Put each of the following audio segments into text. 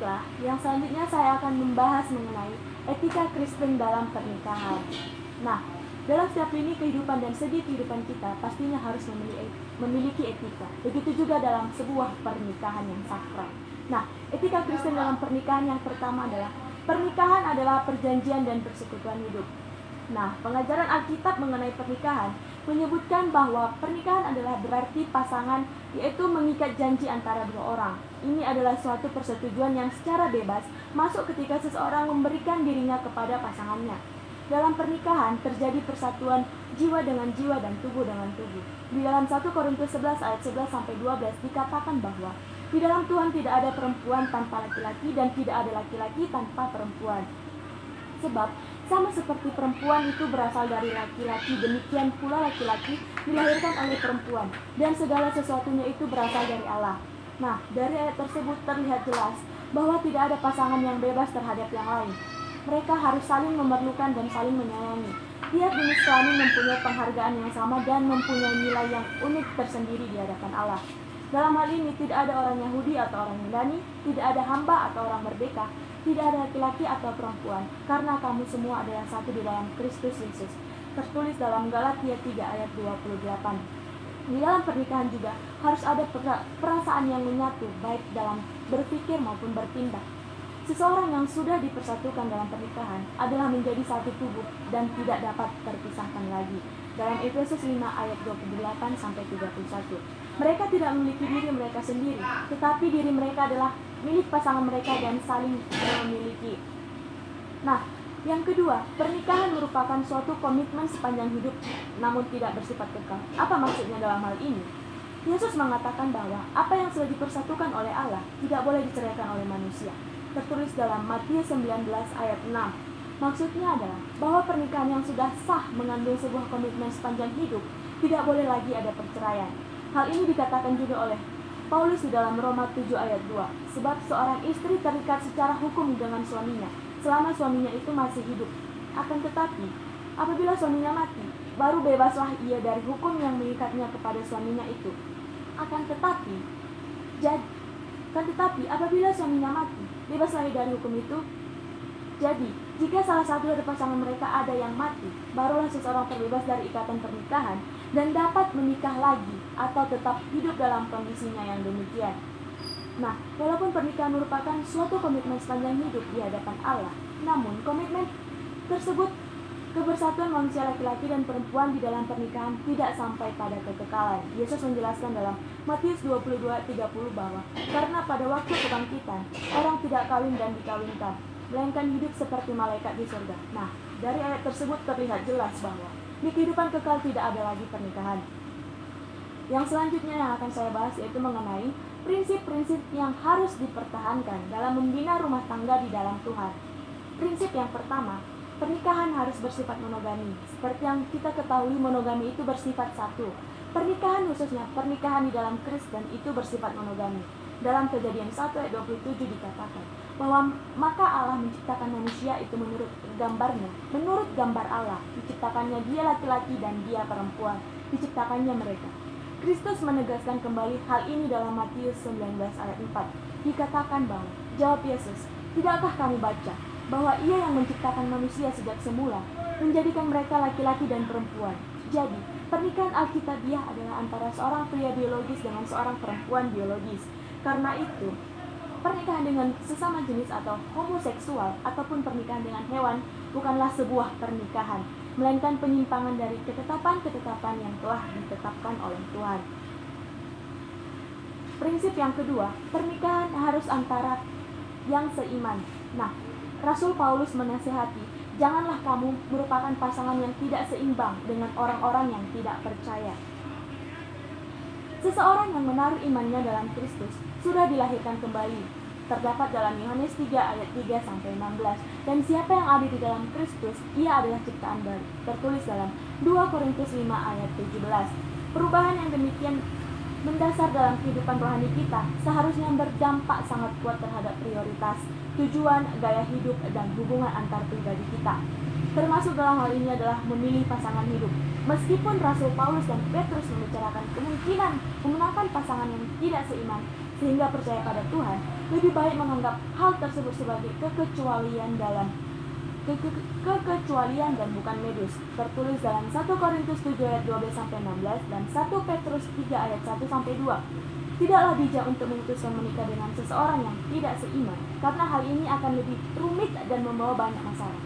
Baiklah, yang selanjutnya saya akan membahas mengenai etika Kristen dalam pernikahan. Nah, dalam setiap lini kehidupan dan segi kehidupan kita pastinya harus memiliki etika. Begitu juga dalam sebuah pernikahan yang sakral. Nah, etika Kristen dalam pernikahan yang pertama adalah pernikahan adalah perjanjian dan persekutuan hidup. Nah, pengajaran Alkitab mengenai pernikahan menyebutkan bahwa pernikahan adalah berarti pasangan, yaitu mengikat janji antara dua orang. Ini adalah suatu persetujuan yang secara bebas masuk ketika seseorang memberikan dirinya kepada pasangannya. Dalam pernikahan terjadi persatuan jiwa dengan jiwa dan tubuh dengan tubuh. Di dalam 1 Korintus 11 ayat 11-12 dikatakan bahwa di dalam Tuhan tidak ada perempuan tanpa laki-laki dan tidak ada laki-laki tanpa perempuan. Sebab sama seperti perempuan itu berasal dari laki-laki, demikian pula laki-laki dilahirkan oleh perempuan, dan segala sesuatunya itu berasal dari Allah. Nah, dari ayat tersebut terlihat jelas bahwa tidak ada pasangan yang bebas terhadap yang lain. Mereka harus saling memerlukan dan saling menyayangi. Tiap jenis kelamin mempunyai penghargaan yang sama dan mempunyai nilai yang unik tersendiri di hadapan Allah. Dalam hal ini tidak ada orang Yahudi atau orang Yunani, tidak ada hamba atau orang merdeka, tidak ada laki-laki atau perempuan, karena kamu semua adalah satu di dalam Kristus Yesus. Tertulis dalam Galatia 3 ayat 28. Di dalam pernikahan juga harus ada perasaan yang menyatu, baik dalam berpikir maupun bertindak. Seseorang yang sudah dipersatukan dalam pernikahan adalah menjadi satu tubuh dan tidak dapat terpisahkan lagi. Dalam Efesus 5 ayat 28-31. Mereka tidak memiliki diri mereka sendiri, tetapi diri mereka adalah milik pasangan mereka dan saling memiliki. Nah, yang kedua, pernikahan merupakan suatu komitmen sepanjang hidup, namun tidak bersifat kekal. Apa maksudnya dalam hal ini? Yesus mengatakan bahwa apa yang sudah dipersatukan oleh Allah tidak boleh diceraikan oleh manusia. Tertulis dalam Matius 19 ayat 6. Maksudnya adalah bahwa pernikahan yang sudah sah mengandung sebuah komitmen sepanjang hidup tidak boleh lagi ada perceraian. Hal ini dikatakan juga oleh Paulus di dalam Roma 7 ayat 2. Sebab seorang istri terikat secara hukum dengan suaminya selama suaminya itu masih hidup. Akan tetapi, apabila suaminya mati, baru bebaslah ia dari hukum yang mengikatnya kepada suaminya itu. Akan tetapi, apabila suaminya mati, bebaslah ia dari hukum itu. Jadi, jika salah satu dari pasangan mereka ada yang mati, barulah seseorang terbebas dari ikatan pernikahan dan dapat menikah lagi atau tetap hidup dalam kondisinya yang demikian. Nah, walaupun pernikahan merupakan suatu komitmen sepanjang hidup di hadapan Allah, namun komitmen tersebut, kebersatuan manusia laki-laki dan perempuan di dalam pernikahan tidak sampai pada kekekalan. Yesus menjelaskan dalam Matius 22:30 bahwa karena pada waktu kebangkitan, orang tidak kawin dan dikawinkan, melainkan hidup seperti malaikat di surga. Nah, dari ayat tersebut terlihat jelas bahwa di kehidupan kekal tidak ada lagi pernikahan. Yang selanjutnya yang akan saya bahas yaitu mengenai prinsip-prinsip yang harus dipertahankan dalam membina rumah tangga di dalam Tuhan. Prinsip yang pertama, pernikahan harus bersifat monogami. Seperti yang kita ketahui, monogami itu bersifat satu. Pernikahan, khususnya pernikahan di dalam Kristen, itu bersifat monogami. Dalam Kejadian 1 ayat 27 dikatakan bahwa maka Allah menciptakan manusia itu menurut gambarnya, menurut gambar Allah. Diciptakannya dia laki-laki dan dia perempuan. Diciptakannya mereka. Kristus menegaskan kembali hal ini dalam Matius 19 ayat 4. Dikatakan bahwa, jawab Yesus, tidakkah kamu baca bahwa ia yang menciptakan manusia sejak semula, menjadikan mereka laki-laki dan perempuan. Jadi, pernikahan Alkitabiah adalah antara seorang pria biologis dengan seorang perempuan biologis. Karena itu, pernikahan dengan sesama jenis atau homoseksual ataupun pernikahan dengan hewan bukanlah sebuah pernikahan, melainkan penyimpangan dari ketetapan-ketetapan yang telah ditetapkan oleh Tuhan. Prinsip yang kedua, pernikahan harus antara yang seiman. Nah, Rasul Paulus menasihati, janganlah kamu merupakan pasangan yang tidak seimbang dengan orang-orang yang tidak percaya. Seseorang yang menaruh imannya dalam Kristus sudah dilahirkan kembali. Terdapat dalam Yohanes 3 ayat 3-16. Dan siapa yang ada di dalam Kristus, ia adalah ciptaan baru. Tertulis dalam 2 Korintus 5 ayat 17. Perubahan yang demikian mendasar dalam kehidupan rohani kita seharusnya berdampak sangat kuat terhadap prioritas, tujuan, gaya hidup, dan hubungan antar pribadi kita. Termasuk dalam hal ini adalah memilih pasangan hidup. Meskipun Rasul Paulus dan Petrus membicarakan kemungkinan memenangkan pasangan yang tidak seiman, sehingga percaya pada Tuhan, lebih baik menganggap hal tersebut sebagai kekecualian dan bukan medus. Tertulis dalam 1 Korintus 7 ayat 12-16 dan 1 Petrus 3 ayat 1-2. Tidaklah bijak untuk memutuskan menikah dengan seseorang yang tidak seiman, karena hal ini akan lebih rumit dan membawa banyak masalah.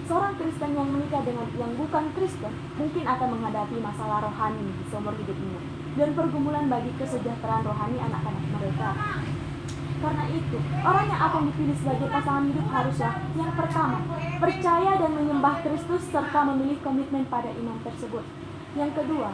Seorang Kristen yang menikah dengan yang bukan Kristen mungkin akan menghadapi masalah rohani di seumur hidupnya dan pergumulan bagi kesejahteraan rohani anak-anak mereka. Karena itu, orang yang akan dipilih sebagai pasangan hidup haruslah yang pertama, percaya dan menyembah Kristus serta memilih komitmen pada iman tersebut. Yang kedua,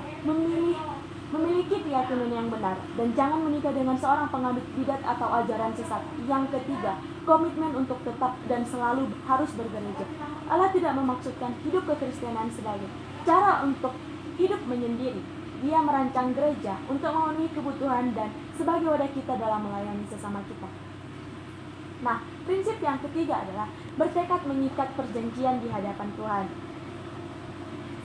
memiliki keyakinan yang benar dan jangan menikah dengan seorang penganut bidat atau ajaran sesat. Yang ketiga, komitmen untuk tetap dan selalu harus bergereja. Allah tidak memaksudkan hidup kekristenan sebagai cara untuk hidup menyendiri. Dia merancang gereja untuk memenuhi kebutuhan dan sebagai wadah kita dalam melayani sesama kita. Nah, prinsip yang ketiga adalah bertekad mengikat perjanjian di hadapan Tuhan.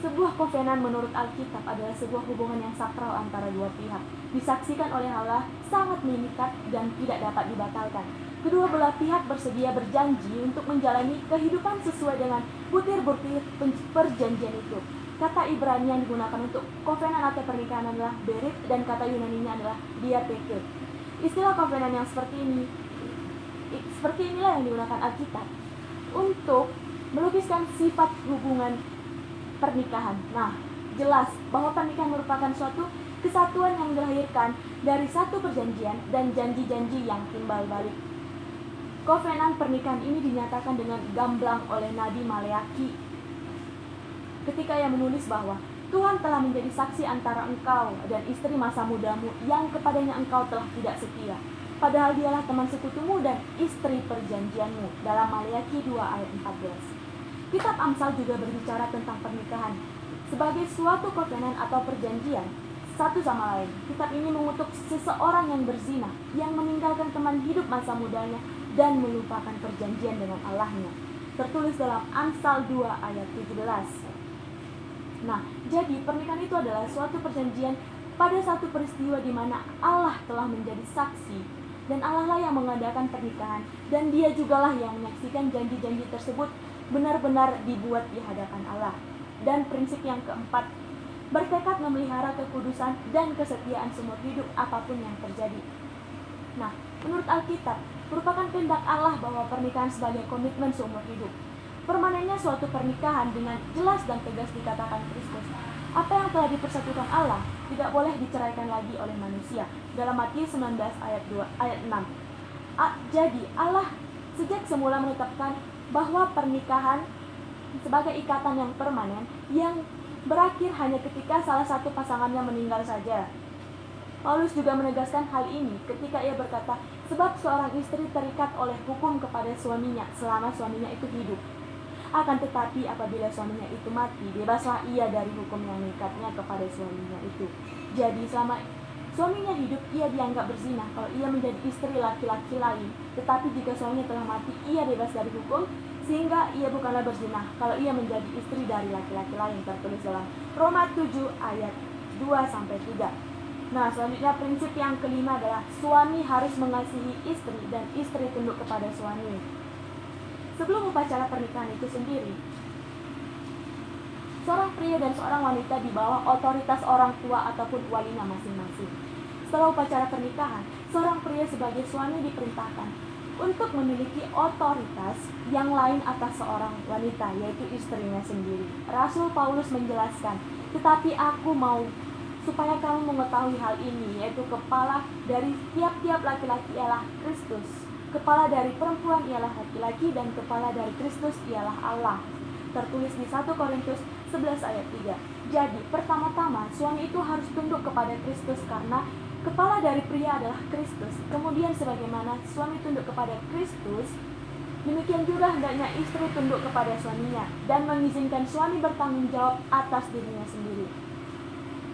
Sebuah kovenan menurut Alkitab adalah sebuah hubungan yang sakral antara dua pihak, disaksikan oleh Allah, sangat mengikat dan tidak dapat dibatalkan. Kedua belah pihak bersedia berjanji untuk menjalani kehidupan sesuai dengan butir-butir perjanjian itu. Kata Ibrani yang digunakan untuk kovenan atau pernikahan adalah berit dan kata Yunaninya adalah diatheke. Istilah kovenan yang seperti inilah yang digunakan Alkitab untuk melukiskan sifat hubungan pernikahan. Nah, jelas bahwa pernikahan merupakan suatu kesatuan yang dilahirkan dari satu perjanjian dan janji-janji yang timbal balik. Kovenan pernikahan ini dinyatakan dengan gamblang oleh Nabi Maleaki ketika ia menulis bahwa Tuhan telah menjadi saksi antara engkau dan istri masa mudamu yang kepadanya engkau telah tidak setia, padahal dialah teman sekutumu dan istri perjanjianmu, dalam Maleaki 2 ayat 14. Kitab Amsal juga berbicara tentang pernikahan sebagai suatu kovenan atau perjanjian satu sama lain. Kitab ini mengutuk seseorang yang berzina, yang meninggalkan teman hidup masa mudanya dan melupakan perjanjian dengan Allahnya. Tertulis dalam Amsal 2 ayat 17. Nah, jadi pernikahan itu adalah suatu perjanjian pada satu peristiwa di mana Allah telah menjadi saksi dan Allah lah yang mengadakan pernikahan dan Dia jugalah yang menyaksikan janji-janji tersebut benar-benar dibuat di hadapan Allah. Dan prinsip yang keempat, bertekad memelihara kekudusan dan kesetiaan seumur hidup apapun yang terjadi. Nah, menurut Alkitab, merupakan kehendak Allah bahwa pernikahan sebagai komitmen seumur hidup. Permanennya suatu pernikahan dengan jelas dan tegas dikatakan Kristus. Apa yang telah dipersatukan Allah tidak boleh diceraikan lagi oleh manusia. Dalam Matius 19 ayat 6. Jadi Allah sejak semula menetapkan bahwa pernikahan sebagai ikatan yang permanen yang berakhir hanya ketika salah satu pasangannya meninggal saja. Paulus juga menegaskan hal ini ketika ia berkata, sebab seorang istri terikat oleh hukum kepada suaminya selama suaminya itu hidup. Akan tetapi apabila suaminya itu mati, bebaslah ia dari hukum yang mengikatnya kepada suaminya itu. Jadi selama suaminya hidup, ia dianggap berzina kalau ia menjadi istri laki-laki lain. Tetapi jika suaminya telah mati, ia bebas dari hukum, sehingga ia bukanlah berzina kalau ia menjadi istri dari laki-laki lain. Tertulis dalam Roma 7 ayat 2-3. Nah, selanjutnya prinsip yang kelima adalah suami harus mengasihi istri dan istri tunduk kepada suami. Sebelum upacara pernikahan itu sendiri, seorang pria dan seorang wanita di bawah otoritas orang tua ataupun walinya masing-masing. Setelah upacara pernikahan, seorang pria sebagai suami diperintahkan untuk memiliki otoritas yang lain atas seorang wanita, yaitu istrinya sendiri. Rasul Paulus menjelaskan, tetapi aku mau supaya kamu mengetahui hal ini, yaitu kepala dari tiap-tiap laki-laki ialah Kristus. Kepala dari perempuan ialah laki-laki dan kepala dari Kristus ialah Allah. Tertulis di 1 Korintus 11 ayat 3. Jadi, pertama-tama suami itu harus tunduk kepada Kristus karena kepala dari pria adalah Kristus. Kemudian sebagaimana suami tunduk kepada Kristus, demikian juga hendaknya istri tunduk kepada suaminya dan mengizinkan suami bertanggung jawab atas dirinya sendiri.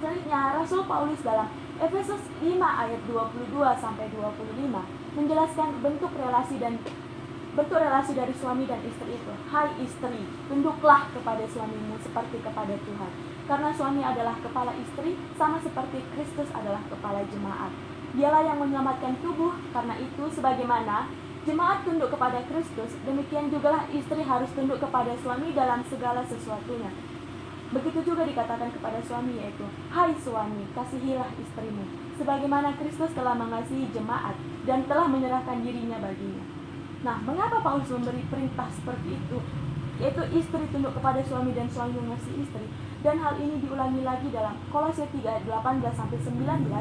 Selanjutnya, Rasul Paulus dalam Efesus 5 ayat 22-25 menjelaskan bentuk relasi dari suami dan istri itu. Hai istri, tunduklah kepada suamimu seperti kepada Tuhan. karena suami adalah kepala istri, sama seperti Kristus adalah kepala jemaat. Dialah yang menyelamatkan tubuh, karena itu sebagaimana jemaat tunduk kepada Kristus, demikian jugalah istri harus tunduk kepada suami dalam segala sesuatunya. Begitu juga dikatakan kepada suami, yaitu, hai suami, kasihilah istrimu, sebagaimana Kristus telah mengasihi jemaat dan telah menyerahkan dirinya baginya. Nah, mengapa Paulus memberi perintah seperti itu? Yaitu istri tunduk kepada suami dan suami mengasihi istri. Dan hal ini diulangi lagi dalam Kolose 3 ayat 18-19.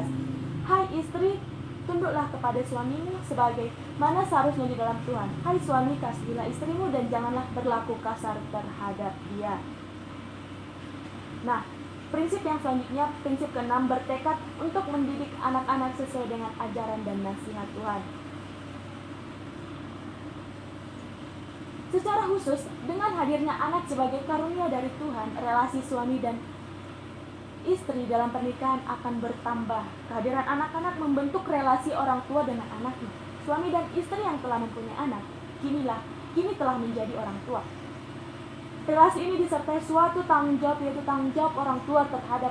Hai istri, tunduklah kepada suamimu sebagai mana seharusnya di dalam Tuhan. Hai suami, kasihilah istrimu dan janganlah berlaku kasar terhadap dia. Nah, prinsip yang selanjutnya, prinsip ke-6, bertekad untuk mendidik anak-anak sesuai dengan ajaran dan nasihat Tuhan. Secara khusus, dengan hadirnya anak sebagai karunia dari Tuhan, relasi suami dan istri dalam pernikahan akan bertambah. Kehadiran anak-anak membentuk relasi orang tua dengan anaknya. Suami dan istri yang telah mempunyai anak, kini telah menjadi orang tua. Relasi ini disertai suatu tanggung jawab, yaitu tanggung jawab orang tua terhadap